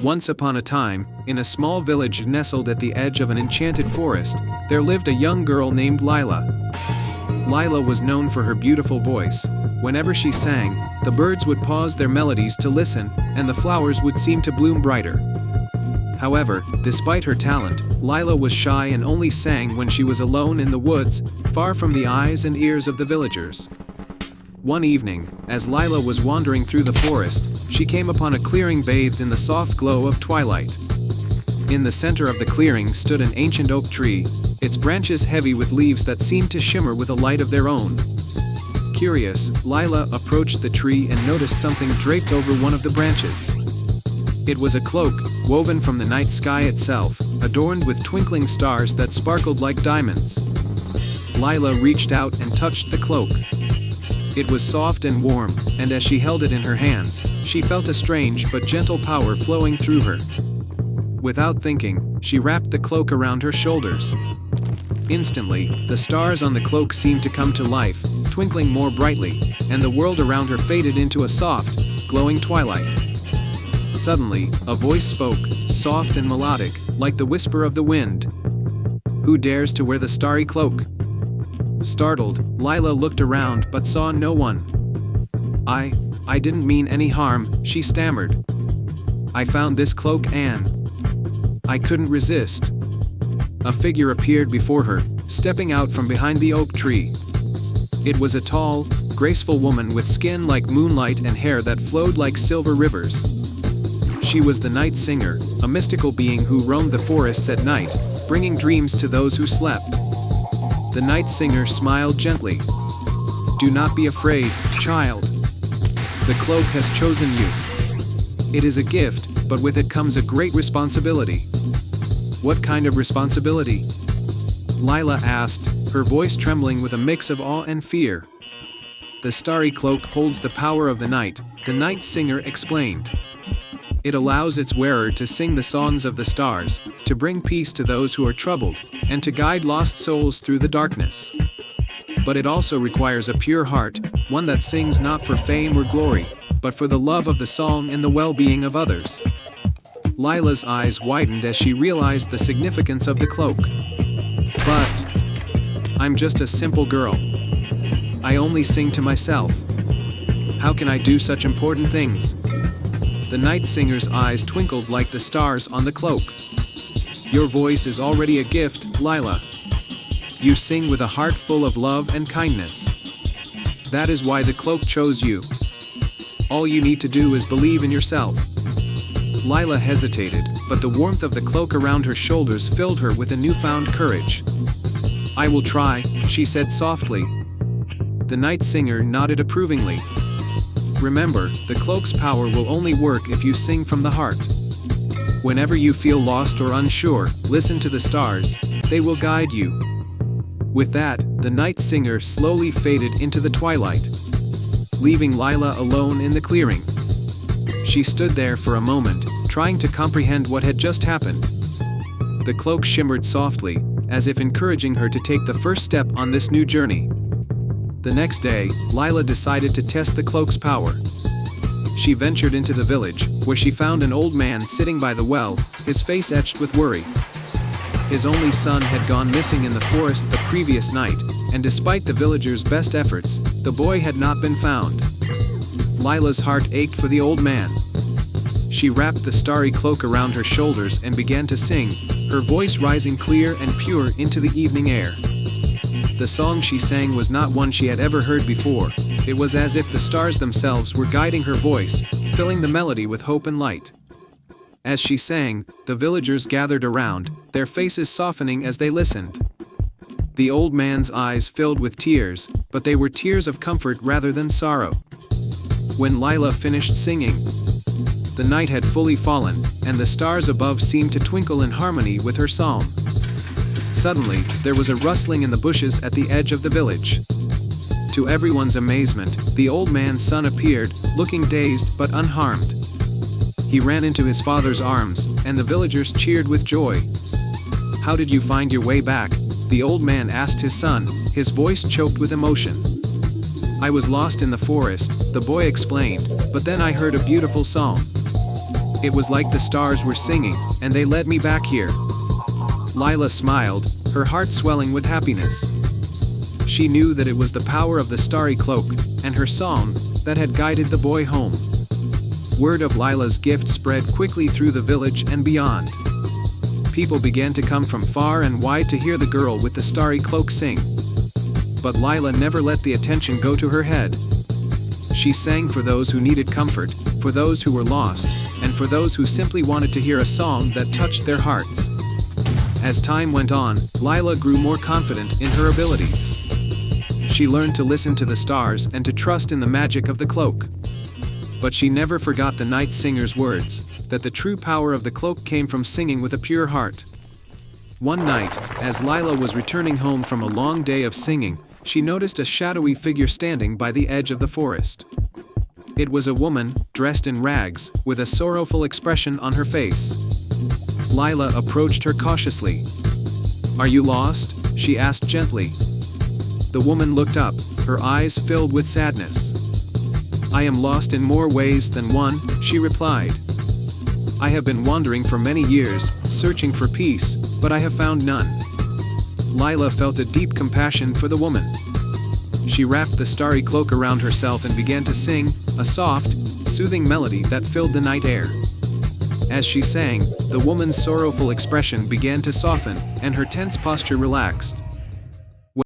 Once upon a time, in a small village nestled at the edge of an enchanted forest, there lived a young girl named Lila. Lila was known for her beautiful voice. Whenever she sang, the birds would pause their melodies to listen, and the flowers would seem to bloom brighter. However, despite her talent, Lila was shy and only sang when she was alone in the woods, far from the eyes and ears of the villagers. One evening, as Lila was wandering through the forest, she came upon a clearing bathed in the soft glow of twilight. In the center of the clearing stood an ancient oak tree, its branches heavy with leaves that seemed to shimmer with a light of their own. Curious, Lila approached the tree and noticed something draped over one of the branches. It was a cloak, woven from the night sky itself, adorned with twinkling stars that sparkled like diamonds. Lila reached out and touched the cloak. It was soft and warm, and as she held it in her hands, she felt a strange but gentle power flowing through her. Without thinking, she wrapped the cloak around her shoulders. Instantly, the stars on the cloak seemed to come to life, twinkling more brightly, and the world around her faded into a soft, glowing twilight. Suddenly, a voice spoke, soft and melodic, like the whisper of the wind. "Who dares to wear the starry cloak?" Startled, Lila looked around but saw no one. I didn't mean any harm," she stammered. "I found this cloak and I couldn't resist." A figure appeared before her, stepping out from behind the oak tree. It was a tall, graceful woman with skin like moonlight and hair that flowed like silver rivers. She was the night singer, a mystical being who roamed the forests at night, bringing dreams to those who slept. The night singer smiled gently. "Do not be afraid, child. The cloak has chosen you. It is a gift, but with it comes a great responsibility." "What kind of responsibility?" Lila asked, her voice trembling with a mix of awe and fear. "The starry cloak holds the power of the night singer explained. It allows its wearer to sing the songs of the stars, to bring peace to those who are troubled, and to guide lost souls through the darkness. But it also requires a pure heart, one that sings not for fame or glory, but for the love of the song and the well-being of others." Lila's eyes widened as she realized the significance of the cloak. "But I'm just a simple girl. I only sing to myself. How can I do such important things?" The night singer's eyes twinkled like the stars on the cloak. "Your voice is already a gift, Lila. You sing with a heart full of love and kindness. That is why the cloak chose you. All you need to do is believe in yourself." Lila hesitated, but the warmth of the cloak around her shoulders filled her with a newfound courage. "I will try," she said softly. The night singer nodded approvingly. "Remember, the cloak's power will only work if you sing from the heart. Whenever you feel lost or unsure, listen to the stars, they will guide you." With that, the night singer slowly faded into the twilight, leaving Lila alone in the clearing. She stood there for a moment, trying to comprehend what had just happened. The cloak shimmered softly, as if encouraging her to take the first step on this new journey. The next day, Lila decided to test the cloak's power. She ventured into the village, where she found an old man sitting by the well, his face etched with worry. His only son had gone missing in the forest the previous night, and despite the villagers' best efforts, the boy had not been found. Lila's heart ached for the old man. She wrapped the starry cloak around her shoulders and began to sing, her voice rising clear and pure into the evening air. The song she sang was not one she had ever heard before. It was as if the stars themselves were guiding her voice, filling the melody with hope and light. As she sang, the villagers gathered around, their faces softening as they listened. The old man's eyes filled with tears, but they were tears of comfort rather than sorrow. When Lila finished singing, the night had fully fallen, and the stars above seemed to twinkle in harmony with her song. Suddenly, there was a rustling in the bushes at the edge of the village. To everyone's amazement, the old man's son appeared, looking dazed but unharmed. He ran into his father's arms, and the villagers cheered with joy. "How did you find your way back?" the old man asked his son, his voice choked with emotion. "I was lost in the forest," the boy explained, "but then I heard a beautiful song. It was like the stars were singing, and they led me back here." Lila smiled, her heart swelling with happiness. She knew that it was the power of the starry cloak, and her song, that had guided the boy home. Word of Lila's gift spread quickly through the village and beyond. People began to come from far and wide to hear the girl with the starry cloak sing. But Lila never let the attention go to her head. She sang for those who needed comfort, for those who were lost, and for those who simply wanted to hear a song that touched their hearts. As time went on, Lila grew more confident in her abilities. She learned to listen to the stars and to trust in the magic of the cloak. But she never forgot the night singer's words, that the true power of the cloak came from singing with a pure heart. One night, as Lila was returning home from a long day of singing, she noticed a shadowy figure standing by the edge of the forest. It was a woman, dressed in rags, with a sorrowful expression on her face. Lila approached her cautiously. "Are you lost?" she asked gently. The woman looked up, her eyes filled with sadness. "I am lost in more ways than one," she replied. "I have been wandering for many years, searching for peace, but I have found none." Lila felt a deep compassion for the woman. She wrapped the starry cloak around herself and began to sing, a soft, soothing melody that filled the night air. As she sang, the woman's sorrowful expression began to soften, and her tense posture relaxed.